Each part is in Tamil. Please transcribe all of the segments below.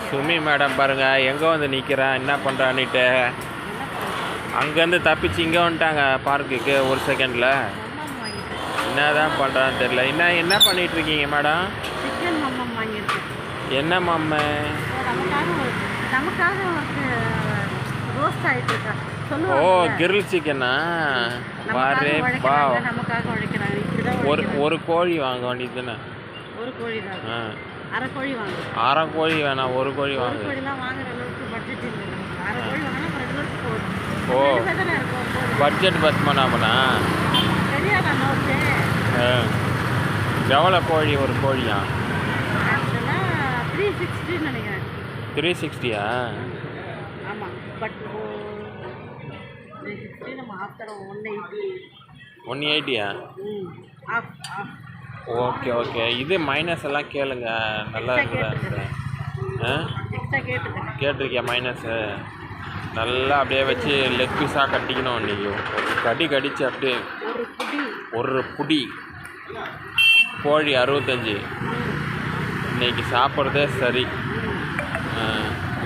சுமி மேடம் பாருங்கள் எங்கே வந்து நிற்கிறான் என்ன பண்ணுறான்னுட்டு. அங்கேருந்து தப்பிச்சு இங்கே வந்துட்டாங்க பார்க்குக்கு ஒரு செகண்டில். என்ன தான் பண்ணுறான்னு தெரியல. என்ன பண்ணிகிட்ருக்கீங்க மேடம்? என்ன மம்ம? ஓ கிரில் சிக்கனா? பாரு பா, ஒரு கோழி வாங்க வேண்டியது தானே? அரை கோழி வேணாம், ஒரு கோழி வாங்க. ஓ பட்ஜெட் பத்மநாபனா? எவ்வளோ கோழி ஒரு கோழியா? 360. ஆமாம், பட் 360 நம்ம ஆஃப்டர் 180. Okay okay. இது மைனஸ் எல்லாம் கேளுங்க, நல்லா இருக்குதா? கேட்டிருக்கியா மைனஸு? நல்லா அப்படியே வச்சு லெக் பீஸாக கட்டிக்கணும். இன்றைக்கி ஒரு கடிச்சு அப்படியே ஒரு புடி கோழி 65. இன்றைக்கி சாப்பிட்றதே சரி.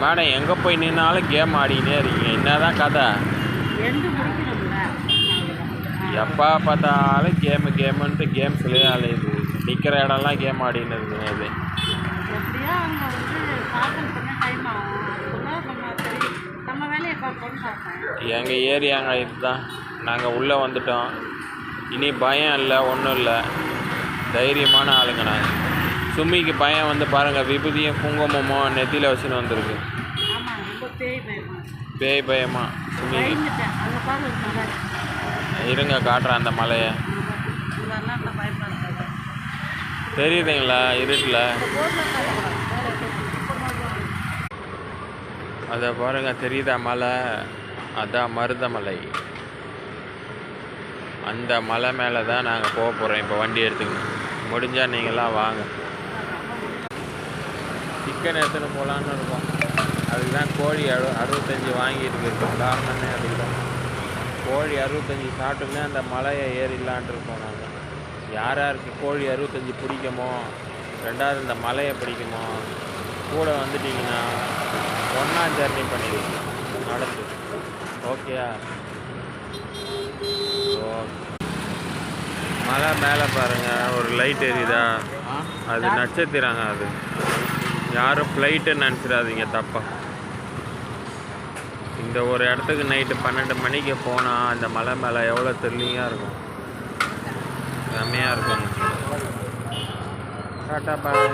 மேடம் எங்கே போய் நின்னாலும் கேம் ஆடிக்கினே இருக்கீங்க, என்ன தான் கதை? எப்போ பார்த்தாலும் கேமுன்ட்டு கேம்ஸ்லேயே அலையுது. நிற்கிற இடம்லாம் கேம் ஆடின்னு இருக்குது. எங்கள் ஏரியாங்க இதுதான். நாங்கள் உள்ளே வந்துட்டோம், இனி பயம் இல்லை, ஒன்றும் இல்லை, தைரியமான ஆளுங்க நாங்கள். சுமிக்கு பயம் வந்து பாருங்கள், விபூதியும் குங்குமமும் நெத்தியில் வச்சுன்னு வந்திருக்கு. பேய் பயமா சுமிக்கு? இருங்க காட்டுறேன் அந்த மலையை. தெரியுதுங்களா இருட்டில்? அதை பாருங்கள், தெரியுதா மலை? அதான் மருதமலை. அந்த மலை மேலே தான் நாங்கள் போக போகிறோம் இப்போ வண்டி எடுத்துக்கணும். முடிஞ்சால் நீங்களாம் வாங்க. சிக்கன் எடுத்துன்னு போகலான்னு இருக்கோம். அதுக்கு தான் கோழி 65 வாங்கிட்டு இருக்கோம். காரணமே அதுக்கு தான். கோழி 65 சாப்பிட்டுன்னு அந்த மலையை ஏறிடலான்ட்டு இருக்கோம் நாங்கள். யாருக்கு கோழி 65 பிடிக்குமோ, ரெண்டாவது இந்த மலையை பிடிக்குமோ, கூட வந்துட்டிங்கன்னா ஒன்றா ஜர்னி பண்ணிடுங்க நடந்து. ஓகேயா? ஓகே. மலை மேலே பாருங்கள் ஒரு லைட் எரியுதா? அது நட்சத்திரங்க. அது யாரும் ஃப்ளைட்டுன்னு நினச்சிடாதீங்க தப்பா. இந்த ஒரு இடத்துக்கு நைட்டு 12 மணிக்கு போனால் அந்த மலை மேலே எவ்வளோ த்ரில்லிங்காக இருக்கும், செம்மையாக இருக்குங்க. டாட்டா பாய்.